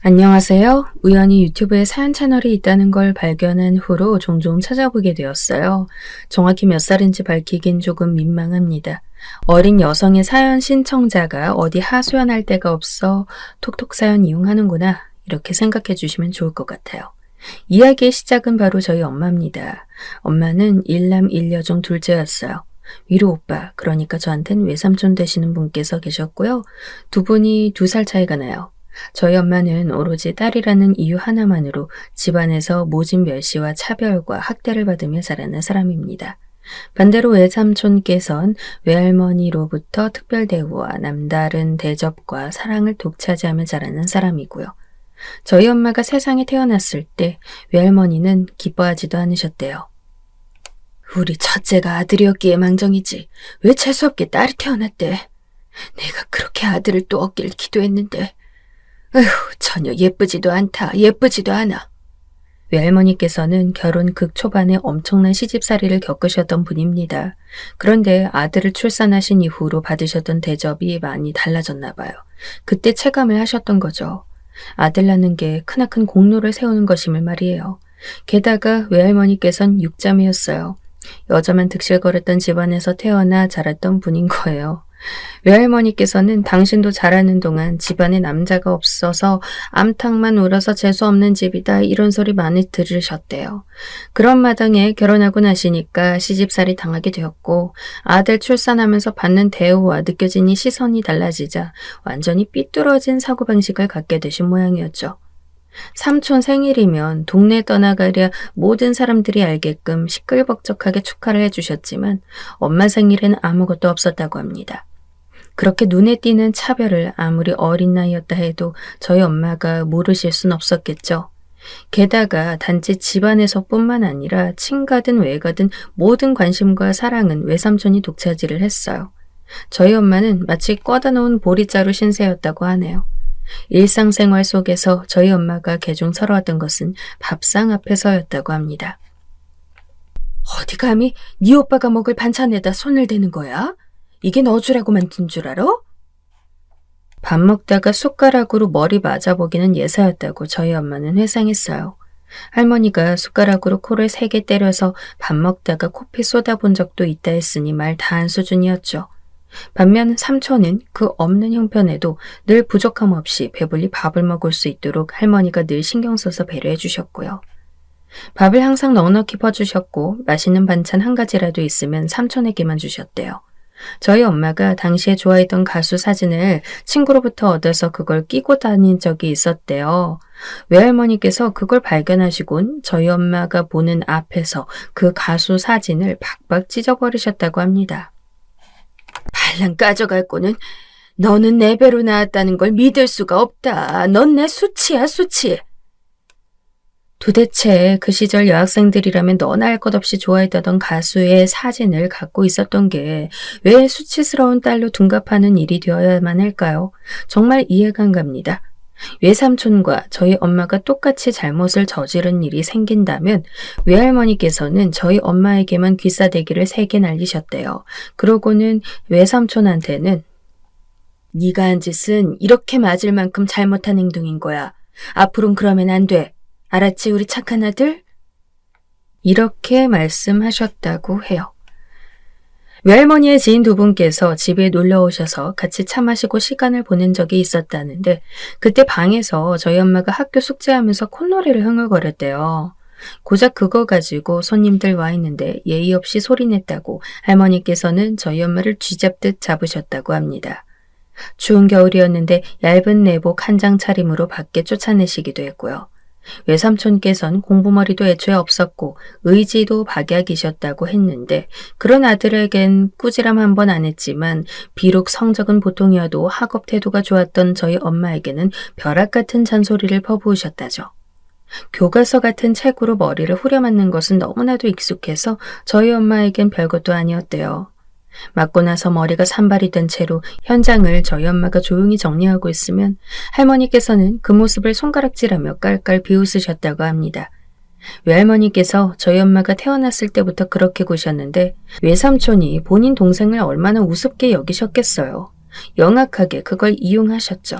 안녕하세요. 우연히 유튜브에 사연 채널이 있다는 걸 발견한 후로 종종 찾아보게 되었어요. 정확히 몇 살인지 밝히긴 조금 민망합니다. 어린 여성의 사연 신청자가 어디 하소연할 데가 없어 톡톡 사연 이용하는구나 이렇게 생각해 주시면 좋을 것 같아요. 이야기의 시작은 바로 저희 엄마입니다. 엄마는 일남 일녀 중 둘째였어요. 위로 오빠, 그러니까 저한텐 외삼촌 되시는 분께서 계셨고요. 두 분이 2살 차이가 나요. 저희 엄마는 오로지 딸이라는 이유 하나만으로 집안에서 모진 멸시와 차별과 학대를 받으며 자라는 사람입니다. 반대로 외삼촌께선 외할머니로부터 특별 대우와 남다른 대접과 사랑을 독차지하며 자라는 사람이고요. 저희 엄마가 세상에 태어났을 때 외할머니는 기뻐하지도 않으셨대요. 우리 첫째가 아들이었기에 망정이지 왜 재수없게 딸이 태어났대. 내가 그렇게 아들을 또 얻길 기도했는데 에휴, 전혀 예쁘지도 않다. 예쁘지도 않아. 외할머니께서는 결혼 극초반에 엄청난 시집살이를 겪으셨던 분입니다. 그런데 아들을 출산하신 이후로 받으셨던 대접이 많이 달라졌나 봐요. 그때 체감을 하셨던 거죠. 아들 낳는 게 크나큰 공로를 세우는 것임을 말이에요. 게다가 외할머니께선 6자매였어요. 여자만 득실거렸던 집안에서 태어나 자랐던 분인 거예요. 외할머니께서는 당신도 자라는 동안 집안에 남자가 없어서 암탉만 울어서 재수없는 집이다 이런 소리 많이 들으셨대요. 그런 마당에 결혼하고 나시니까 시집살이 당하게 되었고 아들 출산하면서 받는 대우와 느껴지는 시선이 달라지자 완전히 삐뚤어진 사고방식을 갖게 되신 모양이었죠. 삼촌 생일이면 동네 떠나가랴 모든 사람들이 알게끔 시끌벅적하게 축하를 해주셨지만 엄마 생일엔 아무것도 없었다고 합니다. 그렇게 눈에 띄는 차별을 아무리 어린 나이였다 해도 저희 엄마가 모르실 순 없었겠죠. 게다가 단지 집안에서뿐만 아니라 친가든 외가든 모든 관심과 사랑은 외삼촌이 독차지를 했어요. 저희 엄마는 마치 꿔다 놓은 보리자루 신세였다고 하네요. 일상생활 속에서 저희 엄마가 개중스러웠던 것은 밥상 앞에서였다고 합니다. 어디 감히 네 오빠가 먹을 반찬에다 손을 대는 거야? 이게 너 주라고 만든 줄 알아? 밥 먹다가 숟가락으로 머리 맞아보기는 예사였다고 저희 엄마는 회상했어요. 할머니가 숟가락으로 코를 3개 때려서 밥 먹다가 코피 쏟아본 적도 있다 했으니 말 다한 수준이었죠. 반면 삼촌은 그 없는 형편에도 늘 부족함 없이 배불리 밥을 먹을 수 있도록 할머니가 늘 신경 써서 배려해 주셨고요. 밥을 항상 넉넉히 퍼주셨고 맛있는 반찬 한 가지라도 있으면 삼촌에게만 주셨대요. 저희 엄마가 당시에 좋아했던 가수 사진을 친구로부터 얻어서 그걸 끼고 다닌 적이 있었대요. 외할머니께서 그걸 발견하시곤 저희 엄마가 보는 앞에서 그 가수 사진을 박박 찢어버리셨다고 합니다. 발랑 까져갈 거는 너는 내 배로 나왔다는 걸 믿을 수가 없다. 넌 내 수치야, 수치. 도대체 그 시절 여학생들이라면 너나 할 것 없이 좋아했다던 가수의 사진을 갖고 있었던 게 왜 수치스러운 딸로 둔갑하는 일이 되어야만 할까요? 정말 이해가 안 갑니다. 외삼촌과 저희 엄마가 똑같이 잘못을 저지른 일이 생긴다면 외할머니께서는 저희 엄마에게만 귀싸대기를 3개 날리셨대요. 그러고는 외삼촌한테는 네가 한 짓은 이렇게 맞을 만큼 잘못한 행동인 거야. 앞으로는 그러면 안 돼. 알았지, 우리 착한 아들? 이렇게 말씀하셨다고 해요. 외할머니의 지인 2분께서 집에 놀러 오셔서 같이 차 마시고 시간을 보낸 적이 있었다는데 그때 방에서 저희 엄마가 학교 숙제하면서 콧노래를 흥얼거렸대요. 고작 그거 가지고 손님들 와 있는데 예의 없이 소리냈다고 할머니께서는 저희 엄마를 쥐잡듯 잡으셨다고 합니다. 추운 겨울이었는데 얇은 내복 한 장 차림으로 밖에 쫓아내시기도 했고요. 외삼촌께서는 공부머리도 애초에 없었고 의지도 박약이셨다고 했는데 그런 아들에겐 꾸지람 한 번 안 했지만 비록 성적은 보통이어도 학업 태도가 좋았던 저희 엄마에게는 벼락 같은 잔소리를 퍼부으셨다죠. 교과서 같은 책으로 머리를 후려맞는 것은 너무나도 익숙해서 저희 엄마에겐 별것도 아니었대요. 맞고 나서 머리가 산발이 된 채로 현장을 저희 엄마가 조용히 정리하고 있으면 할머니께서는 그 모습을 손가락질하며 깔깔 비웃으셨다고 합니다. 외할머니께서 저희 엄마가 태어났을 때부터 그렇게 구셨는데 외삼촌이 본인 동생을 얼마나 우습게 여기셨겠어요. 영악하게 그걸 이용하셨죠.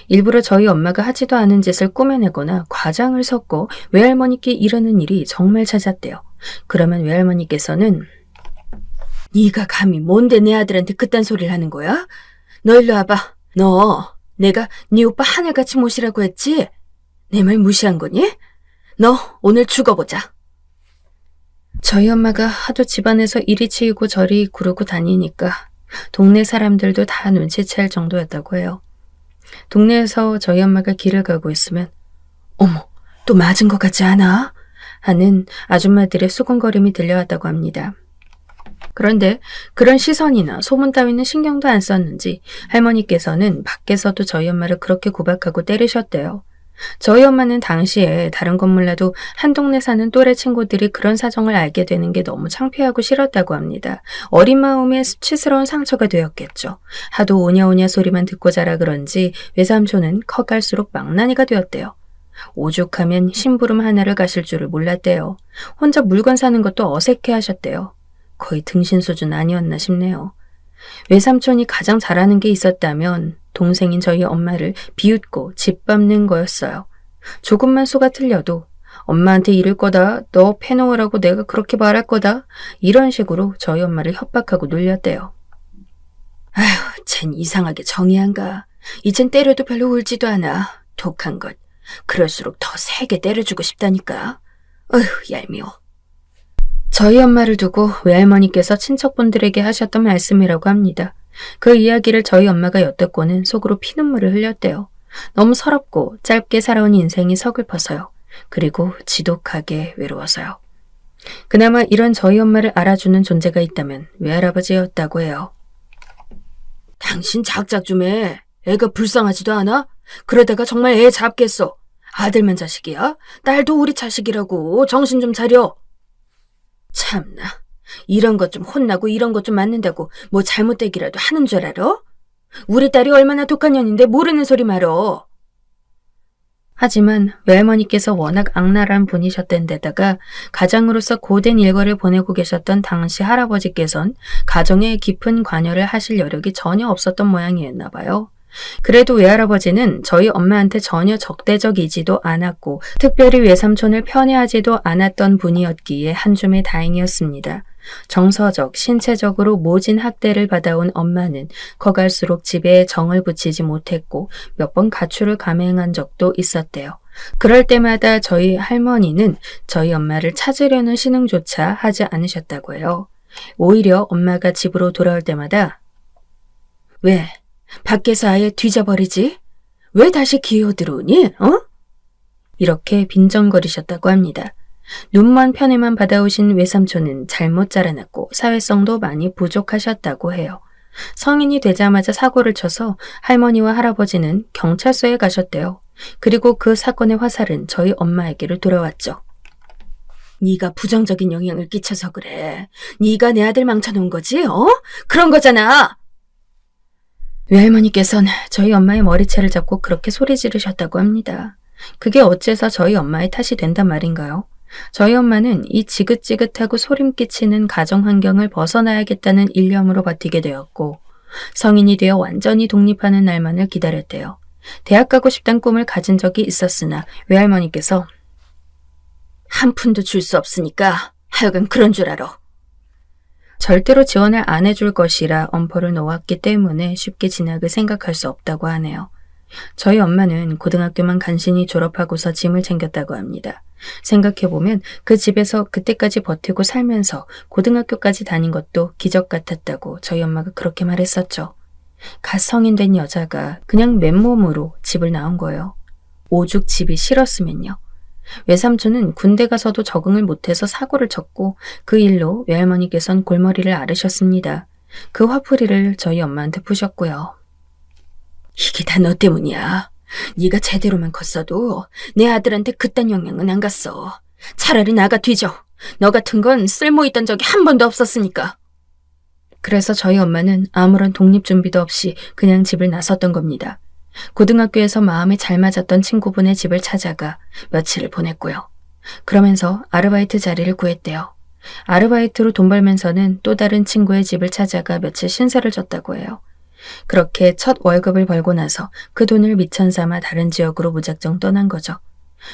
일부러 저희 엄마가 하지도 않은 짓을 꾸며내거나 과장을 섞고 외할머니께 이러는 일이 정말 잦았대요. 그러면 외할머니께서는 네가 감히 뭔데 내 아들한테 그딴 소리를 하는 거야? 너 일로 와봐. 너 내가 네 오빠 하늘같이 모시라고 했지? 내 말 무시한 거니? 너 오늘 죽어보자. 저희 엄마가 하도 집안에서 이리 치이고 저리 구르고 다니니까 동네 사람들도 다 눈치챌 정도였다고 해요. 동네에서 저희 엄마가 길을 가고 있으면 어머, 또 맞은 것 같지 않아? 하는 아줌마들의 수군거림이 들려왔다고 합니다. 그런데 그런 시선이나 소문 따위는 신경도 안 썼는지 할머니께서는 밖에서도 저희 엄마를 그렇게 구박하고 때리셨대요. 저희 엄마는 당시에 다른 건 몰라도 한 동네 사는 또래 친구들이 그런 사정을 알게 되는 게 너무 창피하고 싫었다고 합니다. 어린 마음에 수치스러운 상처가 되었겠죠. 하도 오냐오냐 소리만 듣고 자라 그런지 외삼촌은 커갈수록 망나니가 되었대요. 오죽하면 심부름 하나를 가실 줄을 몰랐대요. 혼자 물건 사는 것도 어색해 하셨대요. 거의 등신 수준 아니었나 싶네요. 외삼촌이 가장 잘하는 게 있었다면 동생인 저희 엄마를 비웃고 짓밟는 거였어요. 조금만 수가 틀려도 엄마한테 이럴 거다, 너 패놓으라고 내가 그렇게 말할 거다, 이런 식으로 저희 엄마를 협박하고 놀렸대요. 아휴, 쟨 이상하게 정의한가. 이젠 때려도 별로 울지도 않아. 독한 것. 그럴수록 더 세게 때려주고 싶다니까. 어휴, 얄미워. 저희 엄마를 두고 외할머니께서 친척분들에게 하셨던 말씀이라고 합니다. 그 이야기를 저희 엄마가 엿듣고는 속으로 피눈물을 흘렸대요. 너무 서럽고 짧게 살아온 인생이 서글퍼서요. 그리고 지독하게 외로워서요. 그나마 이런 저희 엄마를 알아주는 존재가 있다면 외할아버지였다고 해요. 당신 작작 좀 해. 애가 불쌍하지도 않아? 그러다가 정말 애 잡겠어. 아들만 자식이야? 딸도 우리 자식이라고. 정신 좀 차려. 참나. 이런 것 좀 혼나고 이런 것 좀 맞는다고 뭐 잘못되기라도 하는 줄 알아? 우리 딸이 얼마나 독한 년인데 모르는 소리 말어. 하지만 외할머니께서 워낙 악랄한 분이셨던 데다가 가장으로서 고된 일과를 보내고 계셨던 당시 할아버지께선 가정에 깊은 관여를 하실 여력이 전혀 없었던 모양이었나 봐요. 그래도 외할아버지는 저희 엄마한테 전혀 적대적이지도 않았고 특별히 외삼촌을 편애하지도 않았던 분이었기에 한줌의 다행이었습니다. 정서적, 신체적으로 모진 학대를 받아온 엄마는 커갈수록 집에 정을 붙이지 못했고 몇 번 가출을 감행한 적도 있었대요. 그럴 때마다 저희 할머니는 저희 엄마를 찾으려는 신흥조차 하지 않으셨다고 해요. 오히려 엄마가 집으로 돌아올 때마다 왜? 밖에서 아예 뒤져버리지? 왜 다시 기어 들어오니? 이렇게 빈정거리셨다고 합니다. 눈만 편애만 받아오신 외삼촌은 잘못 자라났고 사회성도 많이 부족하셨다고 해요. 성인이 되자마자 사고를 쳐서 할머니와 할아버지는 경찰서에 가셨대요. 그리고 그 사건의 화살은 저희 엄마에게로 돌아왔죠. 네가 부정적인 영향을 끼쳐서 그래. 네가 내 아들 망쳐놓은 거지? 그런 거잖아. 외할머니께서는 저희 엄마의 머리채를 잡고 그렇게 소리 지르셨다고 합니다. 그게 어째서 저희 엄마의 탓이 된단 말인가요? 저희 엄마는 이 지긋지긋하고 소름 끼치는 가정 환경을 벗어나야겠다는 일념으로 버티게 되었고 성인이 되어 완전히 독립하는 날만을 기다렸대요. 대학 가고 싶단 꿈을 가진 적이 있었으나 외할머니께서 한 푼도 줄 수 없으니까 하여간 그런 줄 알아. 절대로 지원을 안 해줄 것이라 엄포를 놓았기 때문에 쉽게 진학을 생각할 수 없다고 하네요. 저희 엄마는 고등학교만 간신히 졸업하고서 짐을 챙겼다고 합니다. 생각해보면 그 집에서 그때까지 버티고 살면서 고등학교까지 다닌 것도 기적 같았다고 저희 엄마가 그렇게 말했었죠. 갓 성인된 여자가 그냥 맨몸으로 집을 나온 거예요. 오죽 집이 싫었으면요. 외삼촌은 군대 가서도 적응을 못해서 사고를 쳤고 그 일로 외할머니께선 골머리를 앓으셨습니다. 그 화풀이를 저희 엄마한테 푸셨고요. 이게 다 너 때문이야. 네가 제대로만 컸어도 내 아들한테 그딴 영향은 안 갔어. 차라리 나가 뒤져. 너 같은 건 쓸모있던 적이 한 번도 없었으니까. 그래서 저희 엄마는 아무런 독립 준비도 없이 그냥 집을 나섰던 겁니다. 고등학교에서 마음에 잘 맞았던 친구분의 집을 찾아가 며칠을 보냈고요. 그러면서 아르바이트 자리를 구했대요. 아르바이트로 돈 벌면서는 또 다른 친구의 집을 찾아가 며칠 신세를 졌다고 해요. 그렇게 첫 월급을 벌고 나서 그 돈을 미천 삼아 다른 지역으로 무작정 떠난 거죠.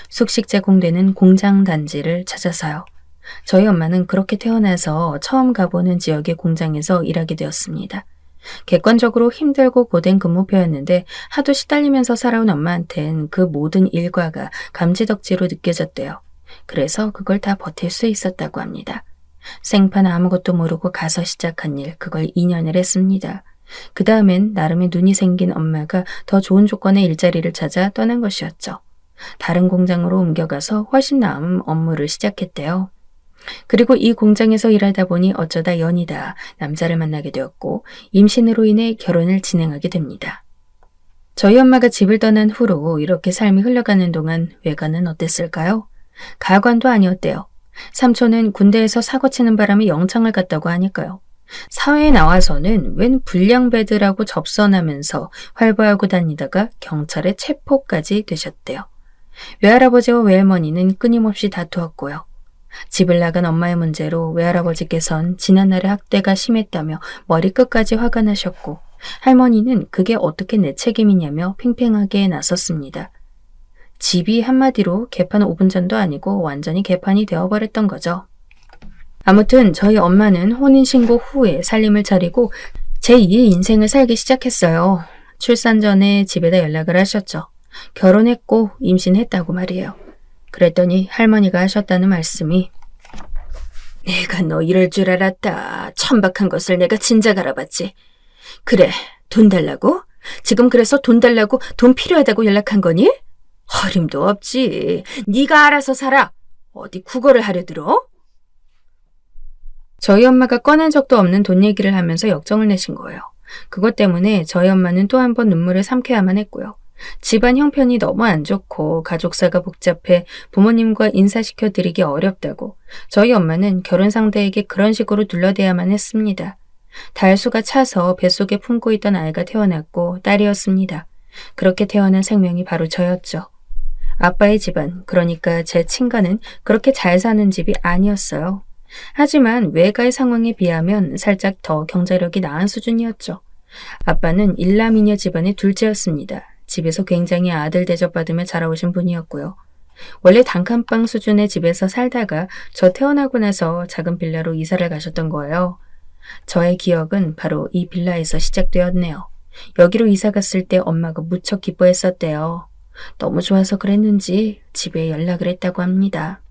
숙식 제공되는 공장 단지를 찾아서요. 저희 엄마는 그렇게 태어나서 처음 가보는 지역의 공장에서 일하게 되었습니다. 객관적으로 힘들고 고된 근무표였는데 하도 시달리면서 살아온 엄마한텐 그 모든 일과가 감지덕지로 느껴졌대요. 그래서 그걸 다 버틸 수 있었다고 합니다. 생판 아무것도 모르고 가서 시작한 일, 그걸 2년을 했습니다. 그 다음엔 나름의 눈이 생긴 엄마가 더 좋은 조건의 일자리를 찾아 떠난 것이었죠. 다른 공장으로 옮겨가서 훨씬 나은 업무를 시작했대요. 그리고 이 공장에서 일하다 보니 어쩌다 연이다 남자를 만나게 되었고 임신으로 인해 결혼을 진행하게 됩니다. 저희 엄마가 집을 떠난 후로 이렇게 삶이 흘러가는 동안 외가는 어땠을까요? 가관도 아니었대요. 삼촌은 군대에서 사고치는 바람에 영창을 갔다고 하니까요. 사회에 나와서는 웬 불량배들하고 접선하면서 활보하고 다니다가 경찰에 체포까지 되셨대요. 외할아버지와 외할머니는 끊임없이 다투었고요. 집을 나간 엄마의 문제로 외할아버지께선 지난날의 학대가 심했다며 머리끝까지 화가 나셨고 할머니는 그게 어떻게 내 책임이냐며 팽팽하게 나섰습니다. 집이 한마디로 개판 5분 전도 아니고 완전히 개판이 되어버렸던 거죠. 아무튼 저희 엄마는 혼인신고 후에 살림을 차리고 제2의 인생을 살기 시작했어요. 출산 전에 집에다 연락을 하셨죠. 결혼했고 임신했다고 말이에요. 그랬더니 할머니가 하셨다는 말씀이 내가 너 이럴 줄 알았다. 천박한 것을 내가 진작 알아봤지. 그래, 돈 달라고? 지금 그래서 돈 달라고 돈 필요하다고 연락한 거니? 어림도 없지. 네가 알아서 살아. 어디 국어를 하려 들어? 저희 엄마가 꺼낸 적도 없는 돈 얘기를 하면서 역정을 내신 거예요. 그것 때문에 저희 엄마는 또 한 번 눈물을 삼켜야만 했고요. 집안 형편이 너무 안 좋고 가족사가 복잡해 부모님과 인사시켜드리기 어렵다고 저희 엄마는 결혼 상대에게 그런 식으로 둘러대야만 했습니다. 달수가 차서 뱃속에 품고 있던 아이가 태어났고 딸이었습니다. 그렇게 태어난 생명이 바로 저였죠. 아빠의 집안, 그러니까 제 친가는 그렇게 잘 사는 집이 아니었어요. 하지만 외가의 상황에 비하면 살짝 더 경제력이 나은 수준이었죠. 아빠는 일남이녀 집안의 둘째였습니다. 집에서 굉장히 아들 대접받으며 자라오신 분이었고요. 원래 단칸방 수준의 집에서 살다가 저 태어나고 나서 작은 빌라로 이사를 가셨던 거예요. 저의 기억은 바로 이 빌라에서 시작되었네요. 여기로 이사 갔을 때 엄마가 무척 기뻐했었대요. 너무 좋아서 그랬는지 집에 연락을 했다고 합니다.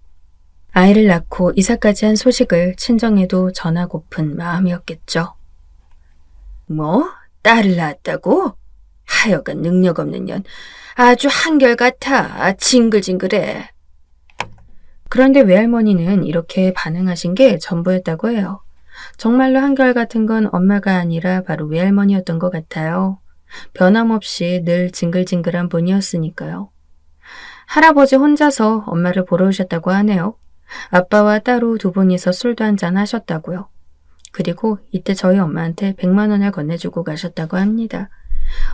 아이를 낳고 이사까지 한 소식을 친정에도 전하고픈 마음이었겠죠. 뭐? 딸을 낳았다고? 하여간 능력 없는 년. 아주 한결같아. 징글징글해. 그런데 외할머니는 이렇게 반응하신 게 전부였다고 해요. 정말로 한결같은 건 엄마가 아니라 바로 외할머니였던 것 같아요. 변함없이 늘 징글징글한 분이었으니까요. 할아버지 혼자서 엄마를 보러 오셨다고 하네요. 아빠와 따로 두 분이서 술도 한잔 하셨다고요. 그리고 이때 저희 엄마한테 100만 원을 건네주고 가셨다고 합니다.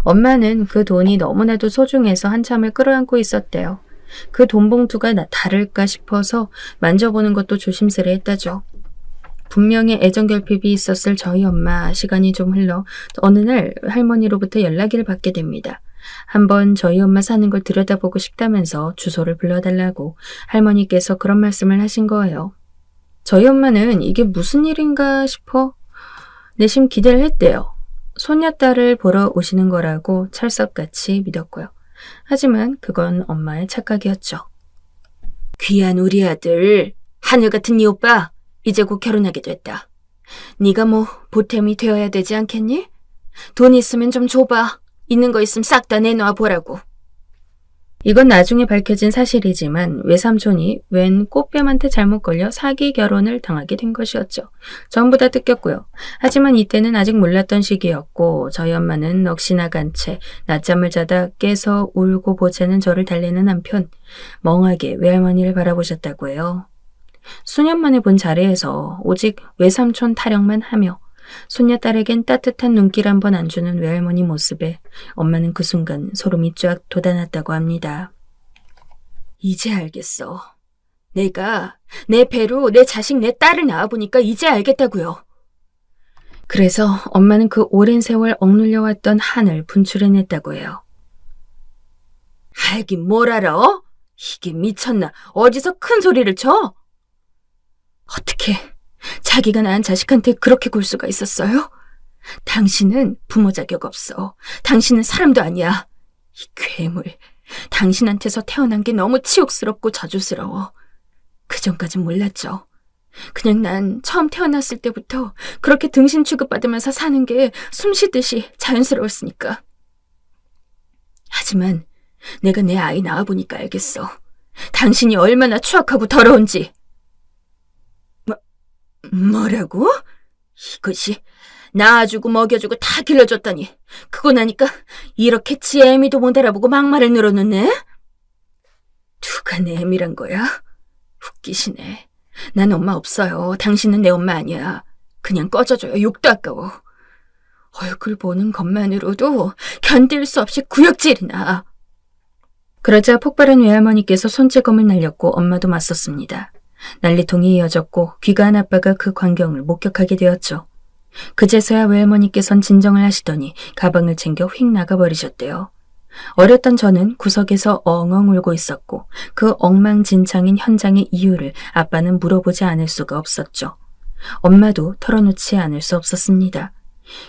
엄마는 그 돈이 너무나도 소중해서 한참을 끌어안고 있었대요. 그 돈 봉투가 다를까 싶어서 만져보는 것도 조심스레 했다죠. 분명히 애정결핍이 있었을 저희 엄마. 시간이 좀 흘러 어느 날 할머니로부터 연락을 받게 됩니다. 한번 저희 엄마 사는 걸 들여다보고 싶다면서 주소를 불러달라고 할머니께서 그런 말씀을 하신 거예요. 저희 엄마는 이게 무슨 일인가 싶어 내심 기대를 했대요. 손녀딸을 보러 오시는 거라고 철석같이 믿었고요. 하지만 그건 엄마의 착각이었죠. 귀한 우리 아들, 하늘 같은 네 오빠, 이제 곧 결혼하게 됐다. 네가 뭐 보탬이 되어야 되지 않겠니? 돈 있으면 좀 줘봐. 있는 거 있으면 싹 다 내놔 보라고. 이건 나중에 밝혀진 사실이지만 외삼촌이 웬 꽃뱀한테 잘못 걸려 사기 결혼을 당하게 된 것이었죠. 전부 다 뜯겼고요. 하지만 이때는 아직 몰랐던 시기였고 저희 엄마는 넋이 간 채 낮잠을 자다 깨서 울고 보채는 저를 달래는 한편 멍하게 외할머니를 바라보셨다고 해요. 수년 만에 본 자리에서 오직 외삼촌 타령만 하며 손녀딸에겐 따뜻한 눈길 한 번 안 주는 외할머니 모습에 엄마는 그 순간 소름이 쫙 돋아났다고 합니다. 이제 알겠어. 내가 내 배로 내 자식 내 딸을 낳아보니까 이제 알겠다고요. 그래서 엄마는 그 오랜 세월 억눌려왔던 한을 분출해냈다고 해요. 알긴 뭘 알아? 이게 미쳤나? 어디서 큰 소리를 쳐? 어떻게 자기가 낳은 자식한테 그렇게 굴 수가 있었어요? 당신은 부모 자격 없어. 당신은 사람도 아니야. 이 괴물. 당신한테서 태어난 게 너무 치욕스럽고 저주스러워. 그전까진 몰랐죠. 그냥 난 처음 태어났을 때부터 그렇게 등신 취급받으면서 사는 게 숨쉬듯이 자연스러웠으니까. 하지만 내가 내 아이 낳아보니까 알겠어. 당신이 얼마나 추악하고 더러운지. 뭐라고? 이것이 낳아주고 먹여주고 다 길러줬더니 그거 나니까 이렇게 지 애미도 못 알아보고 막말을 늘어놓네? 누가 내 애미란 거야? 웃기시네. 난 엄마 없어요. 당신은 내 엄마 아니야. 그냥 꺼져줘요. 욕도 아까워. 얼굴 보는 것만으로도 견딜 수 없이 구역질이 나. 그러자 폭발한 외할머니께서 손찌검을 날렸고 엄마도 맞섰습니다. 난리통이 이어졌고 귀가한 아빠가 그 광경을 목격하게 되었죠. 그제서야 외할머니께선 진정을 하시더니 가방을 챙겨 휙 나가버리셨대요. 어렸던 저는 구석에서 엉엉 울고 있었고 그 엉망진창인 현장의 이유를 아빠는 물어보지 않을 수가 없었죠. 엄마도 털어놓지 않을 수 없었습니다.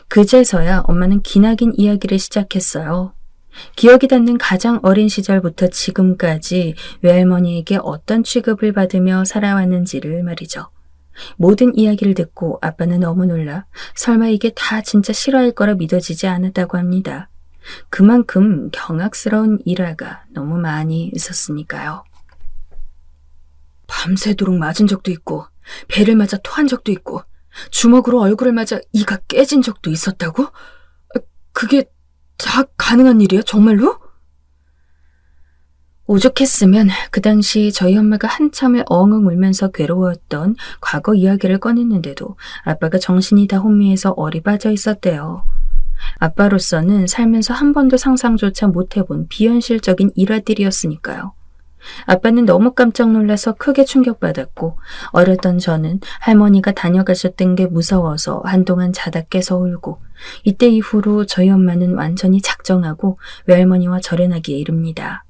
그제서야 엄마는 기나긴 이야기를 시작했어요. 기억이 닿는 가장 어린 시절부터 지금까지 외할머니에게 어떤 취급을 받으며 살아왔는지를 말이죠. 모든 이야기를 듣고 아빠는 너무 놀라 설마 이게 다 진짜 실화일 거라 믿어지지 않았다고 합니다. 그만큼 경악스러운 일화가 너무 많이 있었으니까요. 밤새도록 맞은 적도 있고 배를 맞아 토한 적도 있고 주먹으로 얼굴을 맞아 이가 깨진 적도 있었다고? 그게 다 가능한 일이야, 정말로? 오죽했으면 그 당시 저희 엄마가 한참을 엉엉 울면서 괴로워했던 과거 이야기를 꺼냈는데도 아빠가 정신이 다 혼미해서 얼이 빠져 있었대요. 아빠로서는 살면서 한 번도 상상조차 못해본 비현실적인 일화들이었으니까요. 아빠는 너무 깜짝 놀라서 크게 충격받았고 어렸던 저는 할머니가 다녀가셨던 게 무서워서 한동안 자다 깨서 울고 이때 이후로 저희 엄마는 완전히 작정하고 외할머니와 절연하기에 이릅니다.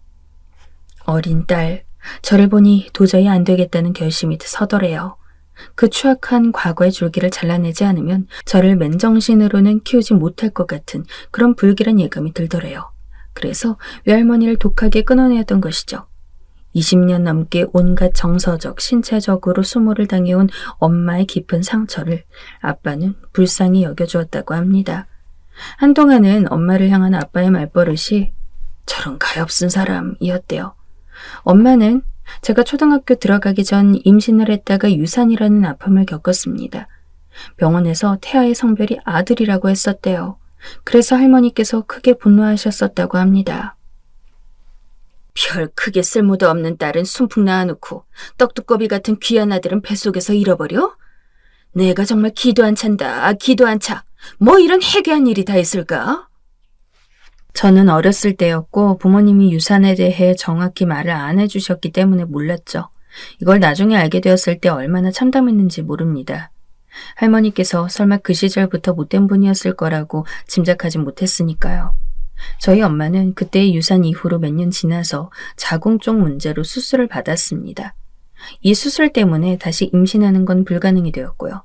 어린 딸, 저를 보니 도저히 안 되겠다는 결심이 서더래요. 그 추악한 과거의 줄기를 잘라내지 않으면 저를 맨정신으로는 키우지 못할 것 같은 그런 불길한 예감이 들더래요. 그래서 외할머니를 독하게 끊어내었던 것이죠. 20년 넘게 온갖 정서적, 신체적으로 수모를 당해온 엄마의 깊은 상처를 아빠는 불쌍히 여겨주었다고 합니다. 한동안은 엄마를 향한 아빠의 말버릇이 저런 가엾은 사람이었대요. 엄마는 제가 초등학교 들어가기 전 임신을 했다가 유산이라는 아픔을 겪었습니다. 병원에서 태아의 성별이 아들이라고 했었대요. 그래서 할머니께서 크게 분노하셨었다고 합니다. 별 크게 쓸모도 없는 딸은 순풍 낳아놓고 떡두꺼비 같은 귀한 아들은 뱃속에서 잃어버려? 내가 정말 기도 안 찬다. 기도 안 차. 뭐 이런 해괴한 일이 다 있을까? 저는 어렸을 때였고 부모님이 유산에 대해 정확히 말을 안 해주셨기 때문에 몰랐죠. 이걸 나중에 알게 되었을 때 얼마나 참담했는지 모릅니다. 할머니께서 설마 그 시절부터 못된 분이었을 거라고 짐작하지 못했으니까요. 저희 엄마는 그때의 유산 이후로 몇 년 지나서 자궁 쪽 문제로 수술을 받았습니다. 이 수술 때문에 다시 임신하는 건 불가능이 되었고요.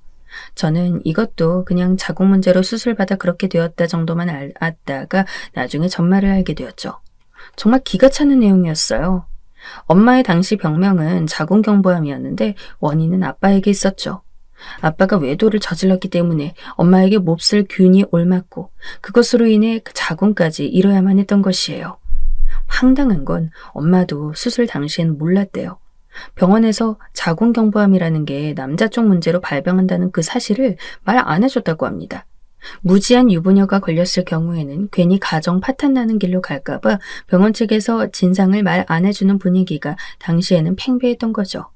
저는 이것도 그냥 자궁 문제로 수술받아 그렇게 되었다 정도만 알았다가 나중에 전말을 알게 되었죠. 정말 기가 차는 내용이었어요. 엄마의 당시 병명은 자궁경부암이었는데 원인은 아빠에게 있었죠. 아빠가 외도를 저질렀기 때문에 엄마에게 몹쓸 균이 옮았고 그것으로 인해 그 자궁까지 잃어야만 했던 것이에요. 황당한 건 엄마도 수술 당시엔 몰랐대요. 병원에서 자궁경부암이라는 게 남자 쪽 문제로 발병한다는 그 사실을 말 안 해줬다고 합니다. 무지한 유부녀가 걸렸을 경우에는 괜히 가정 파탄나는 길로 갈까봐 병원 측에서 진상을 말 안 해주는 분위기가 당시에는 팽배했던 거죠.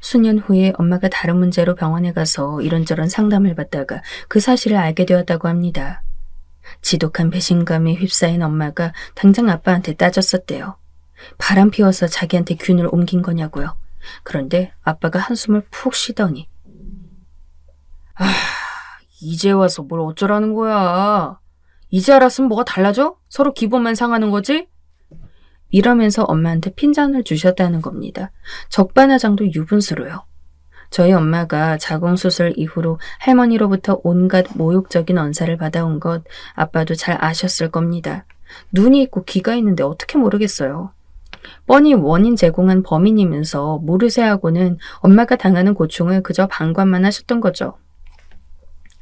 수년 후에 엄마가 다른 문제로 병원에 가서 이런저런 상담을 받다가 그 사실을 알게 되었다고 합니다. 지독한 배신감에 휩싸인 엄마가 당장 아빠한테 따졌었대요. 바람 피워서 자기한테 균을 옮긴 거냐고요. 그런데 아빠가 한숨을 푹 쉬더니 이제 와서 뭘 어쩌라는 거야. 이제 알았으면 뭐가 달라져? 서로 기분만 상하는 거지? 이러면서 엄마한테 핀잔을 주셨다는 겁니다. 적반하장도 유분수로요. 저희 엄마가 자궁수술 이후로 할머니로부터 온갖 모욕적인 언사를 받아온 것 아빠도 잘 아셨을 겁니다. 눈이 있고 귀가 있는데 어떻게 모르겠어요. 뻔히 원인 제공한 범인이면서 모르쇠하고는 엄마가 당하는 고충을 그저 방관만 하셨던 거죠.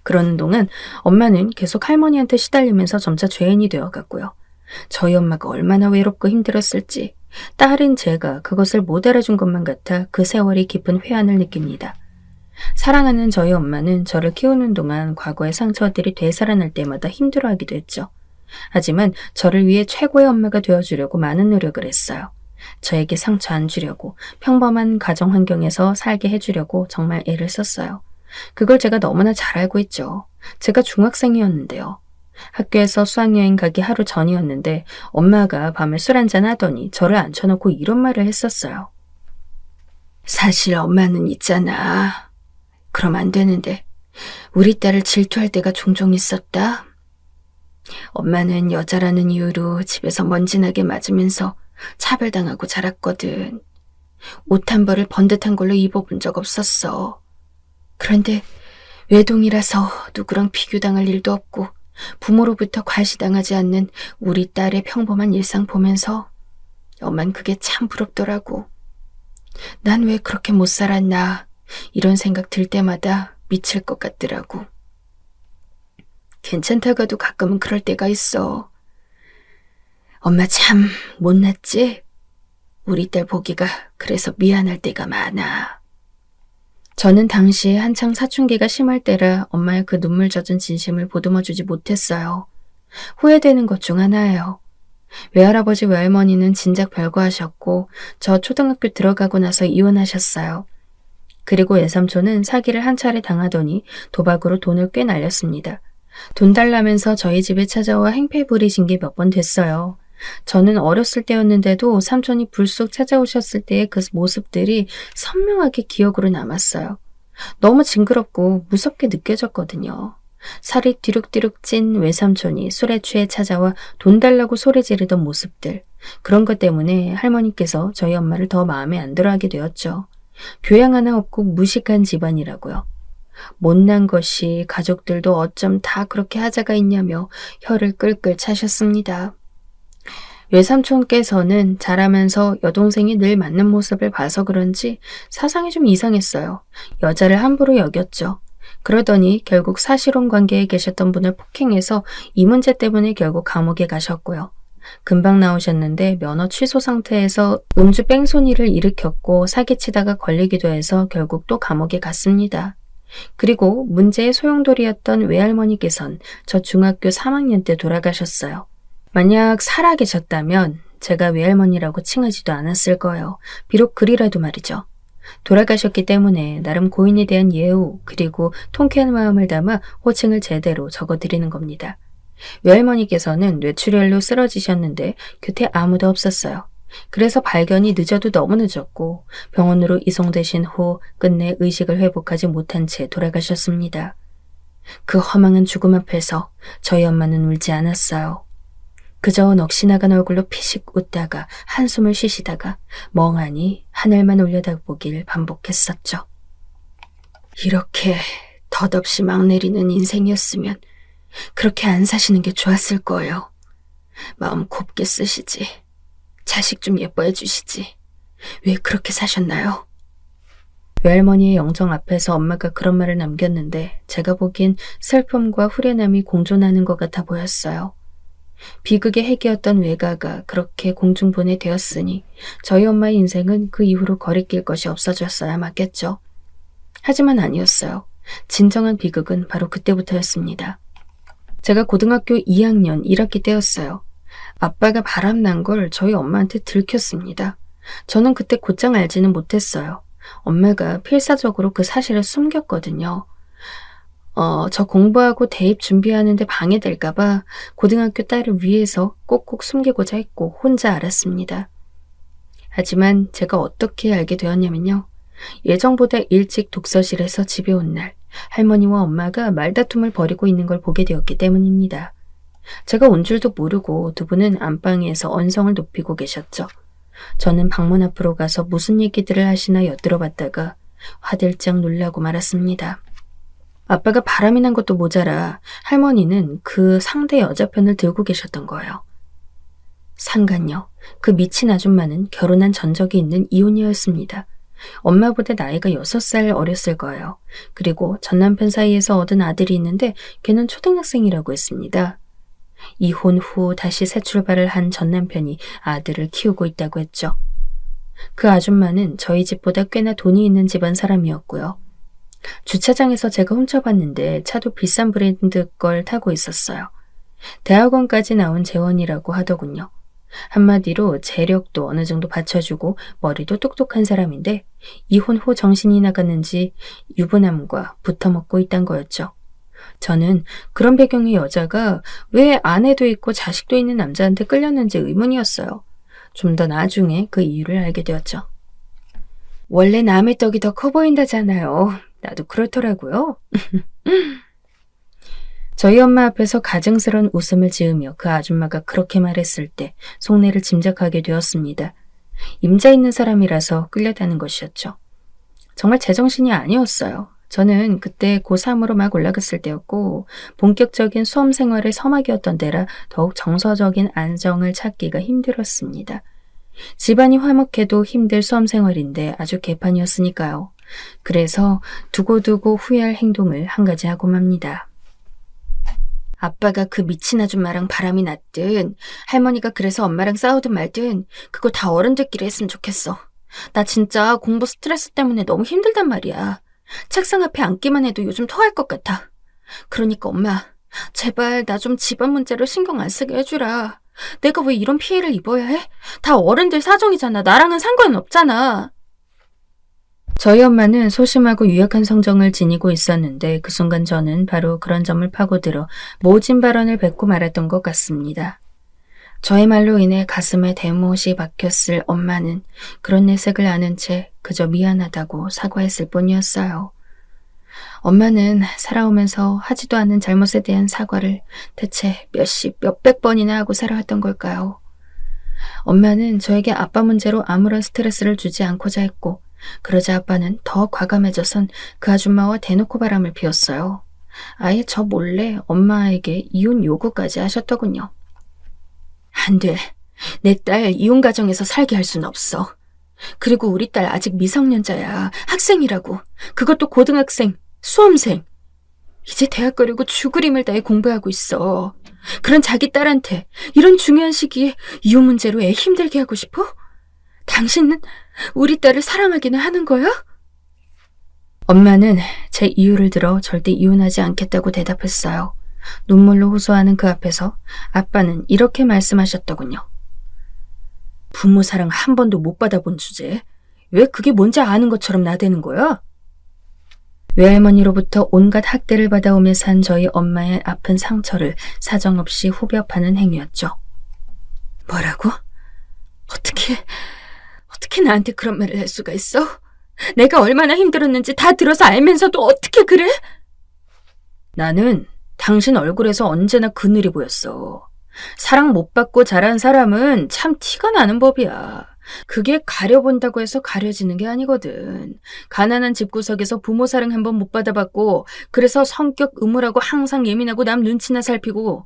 그러는 동안 엄마는 계속 할머니한테 시달리면서 점차 죄인이 되어갔고요. 저희 엄마가 얼마나 외롭고 힘들었을지 딸인 제가 그것을 못 알아준 것만 같아 그 세월이 깊은 회한을 느낍니다. 사랑하는 저희 엄마는 저를 키우는 동안 과거의 상처들이 되살아날 때마다 힘들어하기도 했죠. 하지만 저를 위해 최고의 엄마가 되어주려고 많은 노력을 했어요. 저에게 상처 안 주려고, 평범한 가정 환경에서 살게 해주려고 정말 애를 썼어요. 그걸 제가 너무나 잘 알고 있죠. 제가 중학생이었는데요. 학교에서 수학여행 가기 하루 전이었는데 엄마가 밤에 술 한잔 하더니 저를 앉혀놓고 이런 말을 했었어요. 사실 엄마는 있잖아. 그럼 안 되는데 우리 딸을 질투할 때가 종종 있었다. 엄마는 여자라는 이유로 집에서 먼지나게 맞으면서 차별당하고 자랐거든. 옷 한 벌을 번듯한 걸로 입어본 적 없었어. 그런데 외동이라서 누구랑 비교당할 일도 없고 부모로부터 과시당하지 않는 우리 딸의 평범한 일상 보면서 엄만 그게 참 부럽더라고. 난 왜 그렇게 못 살았나 이런 생각 들 때마다 미칠 것 같더라고. 괜찮다가도 가끔은 그럴 때가 있어. 엄마 참 못났지? 우리 딸 보기가 그래서 미안할 때가 많아. 저는 당시 한창 사춘기가 심할 때라 엄마의 그 눈물 젖은 진심을 보듬어주지 못했어요. 후회되는 것 중 하나예요. 외할아버지 외할머니는 진작 별거하셨고 저 초등학교 들어가고 나서 이혼하셨어요. 그리고 외삼촌은 사기를 한 차례 당하더니 도박으로 돈을 꽤 날렸습니다. 돈 달라면서 저희 집에 찾아와 행패 부리신 게 몇 번 됐어요. 저는 어렸을 때였는데도 삼촌이 불쑥 찾아오셨을 때의 그 모습들이 선명하게 기억으로 남았어요. 너무 징그럽고 무섭게 느껴졌거든요. 살이 뒤룩뒤룩 찐 외삼촌이 술에 취해 찾아와 돈 달라고 소리 지르던 모습들. 그런 것 때문에 할머니께서 저희 엄마를 더 마음에 안 들어하게 되었죠. 교양 하나 없고 무식한 집안이라고요. 못난 것이 가족들도 어쩜 다 그렇게 하자가 있냐며 혀를 끌끌 차셨습니다. 외삼촌께서는 자라면서 여동생이 늘 맞는 모습을 봐서 그런지 사상이 좀 이상했어요. 여자를 함부로 여겼죠. 그러더니 결국 사실혼 관계에 계셨던 분을 폭행해서 이 문제 때문에 결국 감옥에 가셨고요. 금방 나오셨는데 면허 취소 상태에서 음주 뺑소니를 일으켰고 사기치다가 걸리기도 해서 결국 또 감옥에 갔습니다. 그리고 문제의 소용돌이였던 외할머니께선 저 중학교 3학년 때 돌아가셨어요. 만약 살아 계셨다면 제가 외할머니라고 칭하지도 않았을 거예요. 비록 그리라도 말이죠. 돌아가셨기 때문에 나름 고인에 대한 예우 그리고 통쾌한 마음을 담아 호칭을 제대로 적어드리는 겁니다. 외할머니께서는 뇌출혈로 쓰러지셨는데 곁에 아무도 없었어요. 그래서 발견이 늦어도 너무 늦었고 병원으로 이송되신 후 끝내 의식을 회복하지 못한 채 돌아가셨습니다. 그 허망한 죽음 앞에서 저희 엄마는 울지 않았어요. 그저 넋이 나간 얼굴로 피식 웃다가 한숨을 쉬시다가 멍하니 하늘만 올려다보길 반복했었죠. 이렇게 덧없이 막 내리는 인생이었으면 그렇게 안 사시는 게 좋았을 거예요. 마음 곱게 쓰시지. 자식 좀 예뻐해 주시지. 왜 그렇게 사셨나요? 외할머니의 영정 앞에서 엄마가 그런 말을 남겼는데 제가 보기엔 슬픔과 후련함이 공존하는 것 같아 보였어요. 비극의 핵이었던 외가가 그렇게 공중분해 되었으니 저희 엄마의 인생은 그 이후로 거리낄 것이 없어졌어야 맞겠죠. 하지만 아니었어요. 진정한 비극은 바로 그때부터였습니다. 제가 고등학교 2학년 1학기 때였어요. 아빠가 바람난 걸 저희 엄마한테 들켰습니다. 저는 그때 곧장 알지는 못했어요. 엄마가 필사적으로 그 사실을 숨겼거든요. 저 공부하고 대입 준비하는데 방해될까봐 고등학교 딸을 위해서 꼭꼭 숨기고자 했고 혼자 알았습니다. 하지만 제가 어떻게 알게 되었냐면요. 예정보다 일찍 독서실에서 집에 온 날, 할머니와 엄마가 말다툼을 벌이고 있는 걸 보게 되었기 때문입니다. 제가 온 줄도 모르고 두 분은 안방에서 언성을 높이고 계셨죠. 저는 방문 앞으로 가서 무슨 얘기들을 하시나 엿들어봤다가 화들짝 놀라고 말았습니다. 아빠가 바람이 난 것도 모자라 할머니는 그 상대 여자 편을 들고 계셨던 거예요. 상간녀, 그 미친 아줌마는 결혼한 전적이 있는 이혼녀였습니다. 엄마보다 나이가 6살 어렸을 거예요. 그리고 전 남편 사이에서 얻은 아들이 있는데 걔는 초등학생이라고 했습니다. 이혼 후 다시 새 출발을 한 전 남편이 아들을 키우고 있다고 했죠. 그 아줌마는 저희 집보다 꽤나 돈이 있는 집안 사람이었고요. 주차장에서 제가 훔쳐봤는데 차도 비싼 브랜드 걸 타고 있었어요. 대학원까지 나온 재원이라고 하더군요. 한마디로 재력도 어느 정도 받쳐주고 머리도 똑똑한 사람인데 이혼 후 정신이 나갔는지 유부남과 붙어먹고 있단 거였죠. 저는 그런 배경의 여자가 왜 아내도 있고 자식도 있는 남자한테 끌렸는지 의문이었어요. 좀 더 나중에 그 이유를 알게 되었죠. 원래 남의 떡이 더 커 보인다잖아요. 나도 그렇더라고요. 저희 엄마 앞에서 가증스러운 웃음을 지으며 그 아줌마가 그렇게 말했을 때 속내를 짐작하게 되었습니다. 임자 있는 사람이라서 끌려다는 것이었죠. 정말 제정신이 아니었어요. 저는 그때 고3으로 막 올라갔을 때였고 본격적인 수험 생활의 서막이었던 때라 더욱 정서적인 안정을 찾기가 힘들었습니다. 집안이 화목해도 힘들 수험 생활인데 아주 개판이었으니까요. 그래서 두고두고 후회할 행동을 한 가지 하고 맙니다. 아빠가 그 미친 아줌마랑 바람이 났든 할머니가 그래서 엄마랑 싸우든 말든 그거 다 어른들끼리 했으면 좋겠어. 나 진짜 공부 스트레스 때문에 너무 힘들단 말이야. 책상 앞에 앉기만 해도 요즘 토할 것 같아. 그러니까 엄마, 제발 나 좀 집안 문제로 신경 안 쓰게 해주라. 내가 왜 이런 피해를 입어야 해? 다 어른들 사정이잖아. 나랑은 상관없잖아. 저희 엄마는 소심하고 유약한 성정을 지니고 있었는데 그 순간 저는 바로 그런 점을 파고들어 모진 발언을 뱉고 말았던 것 같습니다. 저의 말로 인해 가슴에 대못이 박혔을 엄마는 그런 내색을 아는 채 그저 미안하다고 사과했을 뿐이었어요. 엄마는 살아오면서 하지도 않은 잘못에 대한 사과를 대체 몇백 번이나 하고 살아왔던 걸까요? 엄마는 저에게 아빠 문제로 아무런 스트레스를 주지 않고자 했고 그러자 아빠는 더 과감해져선 그 아줌마와 대놓고 바람을 피웠어요. 아예 저 몰래 엄마에게 이혼 요구까지 하셨더군요. 안 돼. 내 딸 이혼 가정에서 살게 할 순 없어. 그리고 우리 딸 아직 미성년자야. 학생이라고. 그것도 고등학생, 수험생. 이제 대학 가려고 죽을 힘을 다해 공부하고 있어. 그런 자기 딸한테 이런 중요한 시기에 이혼 문제로 애 힘들게 하고 싶어? 당신은 우리 딸을 사랑하기는 하는 거야? 엄마는 제 이유를 들어 절대 이혼하지 않겠다고 대답했어요. 눈물로 호소하는 그 앞에서 아빠는 이렇게 말씀하셨더군요. 부모 사랑 한 번도 못 받아본 주제에 왜 그게 뭔지 아는 것처럼 나대는 거야? 외할머니로부터 온갖 학대를 받아오며 산 저희 엄마의 아픈 상처를 사정없이 후벼 파는 행위였죠. 뭐라고? 어떻게 나한테 그런 말을 할 수가 있어? 내가 얼마나 힘들었는지 다 들어서 알면서도 어떻게 그래? 나는 당신 얼굴에서 언제나 그늘이 보였어. 사랑 못 받고 자란 사람은 참 티가 나는 법이야. 그게 가려본다고 해서 가려지는 게 아니거든. 가난한 집구석에서 부모 사랑 한 번 못 받아봤고 그래서 성격 음울하고 항상 예민하고 남 눈치나 살피고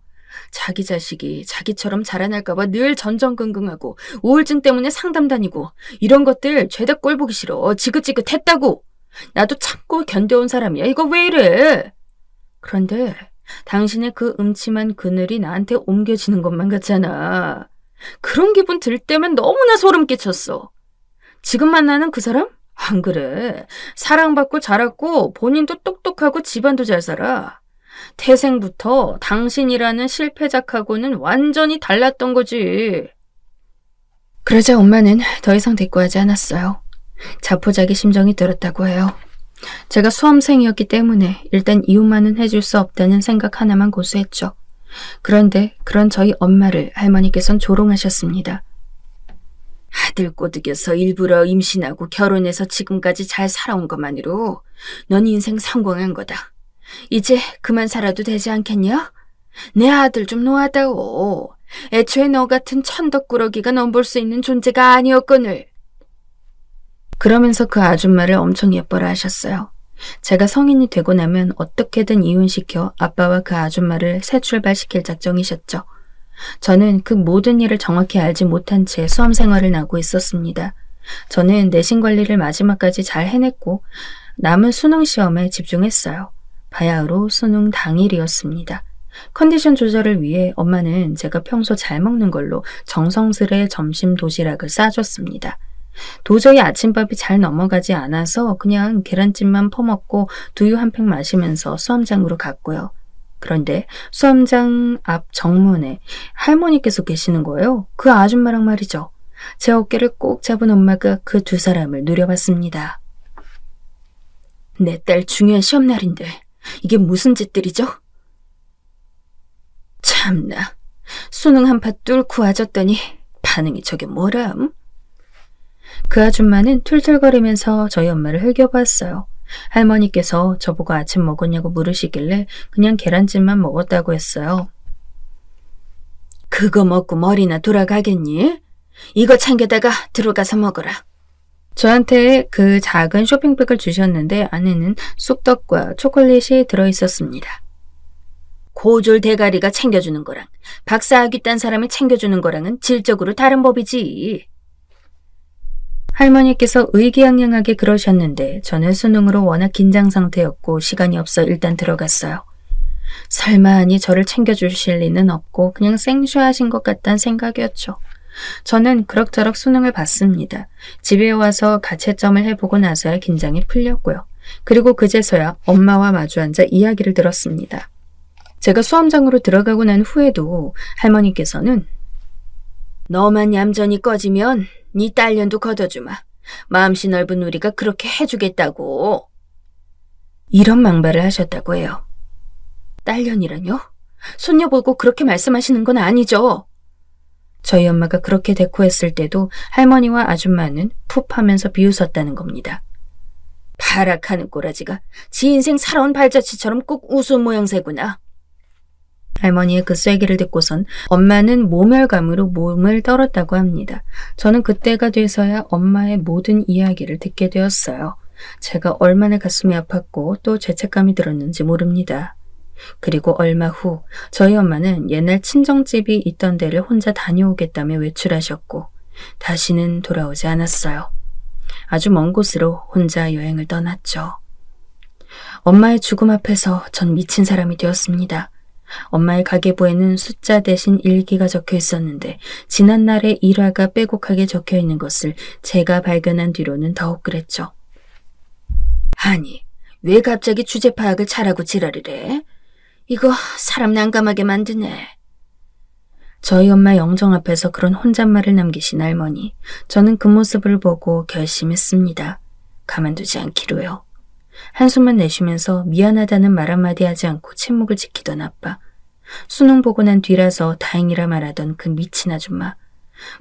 자기 자식이 자기처럼 자라날까 봐 늘 전전긍긍하고 우울증 때문에 상담 다니고 이런 것들 죄다 꼴 보기 싫어. 지긋지긋했다고. 나도 참고 견뎌온 사람이야. 이거 왜 이래? 그런데 당신의 그 음침한 그늘이 나한테 옮겨지는 것만 같잖아. 그런 기분 들 때면 너무나 소름 끼쳤어. 지금 만나는 그 사람? 안 그래. 사랑받고 자랐고 본인도 똑똑하고 집안도 잘 살아. 태생부터 당신이라는 실패작하고는 완전히 달랐던 거지. 그러자 엄마는 더 이상 대꾸하지 않았어요. 자포자기 심정이 들었다고 해요. 제가 수험생이었기 때문에 일단 이혼만은 해줄 수 없다는 생각 하나만 고수했죠. 그런데 그런 저희 엄마를 할머니께선 조롱하셨습니다. 아들 꼬드겨서 일부러 임신하고 결혼해서 지금까지 잘 살아온 것만으로 넌 인생 성공한 거다. 이제 그만 살아도 되지 않겠냐? 내 아들 좀 놓아다오. 애초에 너 같은 천덕꾸러기가 넘볼 수 있는 존재가 아니었거늘. 그러면서 그 아줌마를 엄청 예뻐라 하셨어요. 제가 성인이 되고 나면 어떻게든 이혼시켜 아빠와 그 아줌마를 새 출발시킬 작정이셨죠. 저는 그 모든 일을 정확히 알지 못한 채 수험 생활을 하고 있었습니다. 저는 내신 관리를 마지막까지 잘 해냈고 남은 수능 시험에 집중했어요. 바야흐로 수능 당일이었습니다. 컨디션 조절을 위해 엄마는 제가 평소 잘 먹는 걸로 정성스레 점심 도시락을 싸줬습니다. 도저히 아침밥이 잘 넘어가지 않아서 그냥 계란찜만 퍼먹고 두유 한 팩 마시면서 수험장으로 갔고요. 그런데 수험장 앞 정문에 할머니께서 계시는 거예요. 그 아줌마랑 말이죠. 제 어깨를 꼭 잡은 엄마가 그 두 사람을 노려봤습니다. 내 딸 중요한 시험날인데 이게 무슨 짓들이죠? 참나, 수능 한파 뚫고 와줬더니 반응이 저게 뭐람? 그 아줌마는 툴툴거리면서 저희 엄마를 흘겨봤어요. 할머니께서 저보고 아침 먹었냐고 물으시길래 그냥 계란찜만 먹었다고 했어요. 그거 먹고 머리나 돌아가겠니? 이거 챙겨다가 들어가서 먹어라. 저한테 그 작은 쇼핑백을 주셨는데 안에는 쑥떡과 초콜릿이 들어있었습니다. 고졸 대가리가 챙겨주는 거랑 박사학위 딴 사람이 챙겨주는 거랑은 질적으로 다른 법이지. 할머니께서 의기양양하게 그러셨는데 저는 수능으로 워낙 긴장 상태였고 시간이 없어 일단 들어갔어요. 설마하니 저를 챙겨주실 리는 없고 그냥 생쇼하신 것 같다는 생각이었죠. 저는 그럭저럭 수능을 봤습니다. 집에 와서 가채점을 해보고 나서야 긴장이 풀렸고요. 그리고 그제서야 엄마와 마주 앉아 이야기를 들었습니다. 제가 수험장으로 들어가고 난 후에도 할머니께서는 너만 얌전히 꺼지면 네 딸년도 걷어주마. 마음씨 넓은 우리가 그렇게 해주겠다고. 이런 망발을 하셨다고 해요. 딸년이라뇨? 손녀 보고 그렇게 말씀하시는 건 아니죠? 저희 엄마가 그렇게 대꾸했을 때도 할머니와 아줌마는 푹 하면서 비웃었다는 겁니다. 발악하는 꼬라지가 지 인생 살아온 발자취처럼 꼭 우스운 모양새구나. 할머니의 그 쐐기를 듣고선 엄마는 모멸감으로 몸을 떨었다고 합니다. 저는 그때가 돼서야 엄마의 모든 이야기를 듣게 되었어요. 제가 얼마나 가슴이 아팠고 또 죄책감이 들었는지 모릅니다. 그리고 얼마 후 저희 엄마는 옛날 친정집이 있던 데를 혼자 다녀오겠다며 외출하셨고 다시는 돌아오지 않았어요. 아주 먼 곳으로 혼자 여행을 떠났죠. 엄마의 죽음 앞에서 전 미친 사람이 되었습니다. 엄마의 가계부에는 숫자 대신 일기가 적혀 있었는데 지난날의 일화가 빼곡하게 적혀 있는 것을 제가 발견한 뒤로는 더욱 그랬죠. 아니, 왜 갑자기 주제 파악을 잘하고 지랄을 해? 이거 사람 난감하게 만드네. 저희 엄마 영정 앞에서 그런 혼잣말을 남기신 할머니. 저는 그 모습을 보고 결심했습니다. 가만두지 않기로요. 한숨만 내쉬면서 미안하다는 말 한마디 하지 않고 침묵을 지키던 아빠. 수능 보고 난 뒤라서 다행이라 말하던 그 미친 아줌마.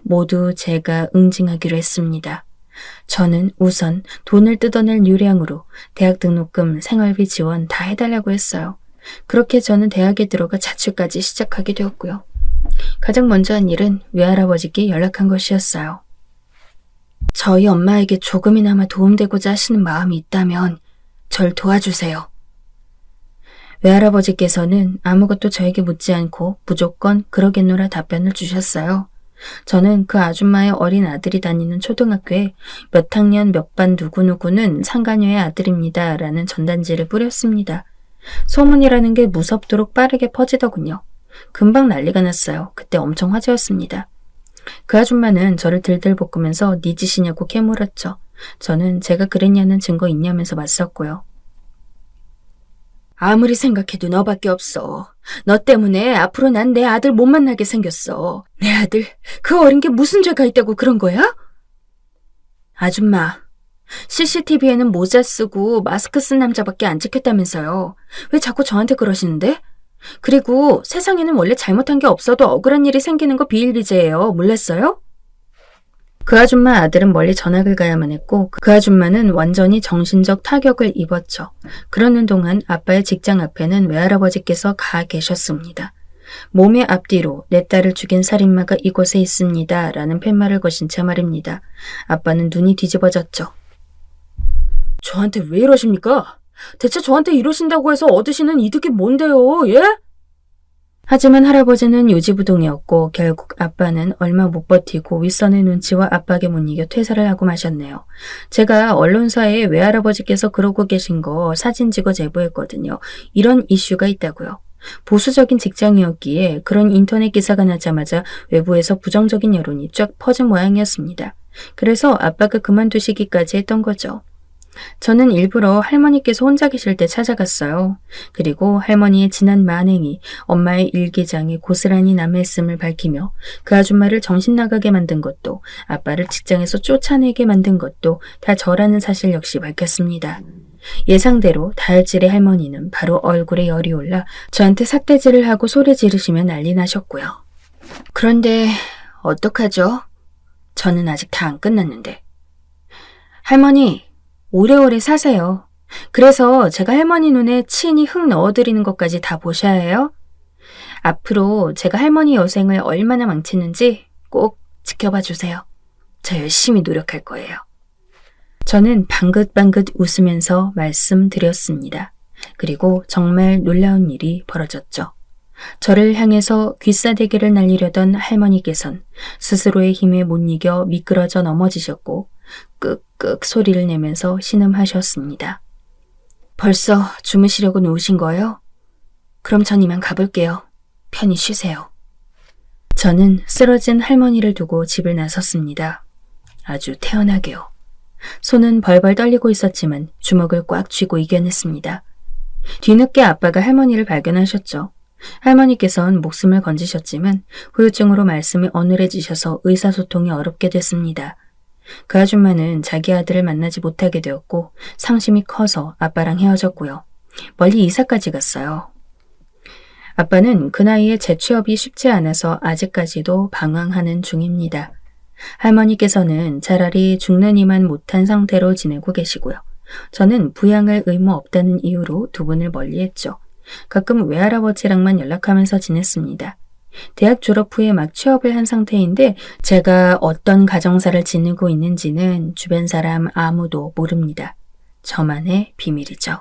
모두 제가 응징하기로 했습니다. 저는 우선 돈을 뜯어낼 유량으로 대학 등록금, 생활비 지원 다 해달라고 했어요. 그렇게 저는 대학에 들어가 자취까지 시작하게 되었고요. 가장 먼저 한 일은 외할아버지께 연락한 것이었어요. 저희 엄마에게 조금이나마 도움되고자 하시는 마음이 있다면 절 도와주세요. 외할아버지께서는 아무것도 저에게 묻지 않고 무조건 그러겠노라 답변을 주셨어요. 저는 그 아줌마의 어린 아들이 다니는 초등학교에 몇 학년 몇 반 누구누구는 상가녀의 아들입니다 라는 전단지를 뿌렸습니다. 소문이라는 게 무섭도록 빠르게 퍼지더군요. 금방 난리가 났어요. 그때 엄청 화제였습니다. 그 아줌마는 저를 들들 볶으면서 네 짓이냐고 캐물었죠. 저는 제가 그랬냐는 증거 있냐면서 맞섰고요. 아무리 생각해도 너밖에 없어. 너 때문에 앞으로 난 내 아들 못 만나게 생겼어. 내 아들, 그 어린 게 무슨 죄가 있다고 그런 거야? 아줌마, CCTV에는 모자 쓰고 마스크 쓴 남자밖에 안 찍혔다면서요. 왜 자꾸 저한테 그러시는데? 그리고 세상에는 원래 잘못한 게 없어도 억울한 일이 생기는 거 비일비재예요. 몰랐어요? 그 아줌마 아들은 멀리 전학을 가야만 했고 그 아줌마는 완전히 정신적 타격을 입었죠. 그러는 동안 아빠의 직장 앞에는 외할아버지께서 가 계셨습니다. 몸의 앞뒤로 내 딸을 죽인 살인마가 이곳에 있습니다. 라는 팻말을 거신 채 말입니다. 아빠는 눈이 뒤집어졌죠. 저한테 왜 이러십니까? 대체 저한테 이러신다고 해서 얻으시는 이득이 뭔데요, 예? 하지만 할아버지는 요지부동이었고 결국 아빠는 얼마 못 버티고 윗선의 눈치와 압박에 못 이겨 퇴사를 하고 마셨네요. 제가 언론사에 외할아버지께서 그러고 계신 거 사진 찍어 제보했거든요. 이런 이슈가 있다고요. 보수적인 직장이었기에 그런 인터넷 기사가 나자마자 외부에서 부정적인 여론이 쫙 퍼진 모양이었습니다. 그래서 아빠가 그만두시기까지 했던 거죠. 저는 일부러 할머니께서 혼자 계실 때 찾아갔어요. 그리고 할머니의 지난 만행이 엄마의 일기장에 고스란히 남아있음을 밝히며 그 아줌마를 정신 나가게 만든 것도 아빠를 직장에서 쫓아내게 만든 것도 다 저라는 사실 역시 밝혔습니다. 예상대로 다혈질의 할머니는 바로 얼굴에 열이 올라 저한테 삿대질을 하고 소리 지르시며 난리 나셨고요. 그런데 어떡하죠? 저는 아직 다 안 끝났는데. 할머니, 오래오래 사세요. 그래서 제가 할머니 눈에 친히 흙 넣어드리는 것까지 다 보셔야 해요. 앞으로 제가 할머니 여생을 얼마나 망치는지 꼭 지켜봐 주세요. 저 열심히 노력할 거예요. 저는 방긋방긋 웃으면서 말씀드렸습니다. 그리고 정말 놀라운 일이 벌어졌죠. 저를 향해서 귀싸대기를 날리려던 할머니께선 스스로의 힘에 못 이겨 미끄러져 넘어지셨고 끄끄 소리를 내면서 신음하셨습니다. 벌써 주무시려고 누우신 거예요? 그럼 전 이만 가볼게요. 편히 쉬세요. 저는 쓰러진 할머니를 두고 집을 나섰습니다. 아주 태연하게요. 손은 벌벌 떨리고 있었지만 주먹을 꽉 쥐고 이겨냈습니다. 뒤늦게 아빠가 할머니를 발견하셨죠. 할머니께서는 목숨을 건지셨지만 후유증으로 말씀이 어눌해지셔서 의사소통이 어렵게 됐습니다. 그 아줌마는 자기 아들을 만나지 못하게 되었고 상심이 커서 아빠랑 헤어졌고요. 멀리 이사까지 갔어요. 아빠는 그 나이에 재취업이 쉽지 않아서 아직까지도 방황하는 중입니다. 할머니께서는 차라리 죽느니만 못한 상태로 지내고 계시고요. 저는 부양할 의무 없다는 이유로 두 분을 멀리했죠. 가끔 외할아버지랑만 연락하면서 지냈습니다. 대학 졸업 후에 막 취업을 한 상태인데 제가 어떤 가정사를 지니고 있는지는 주변 사람 아무도 모릅니다. 저만의 비밀이죠.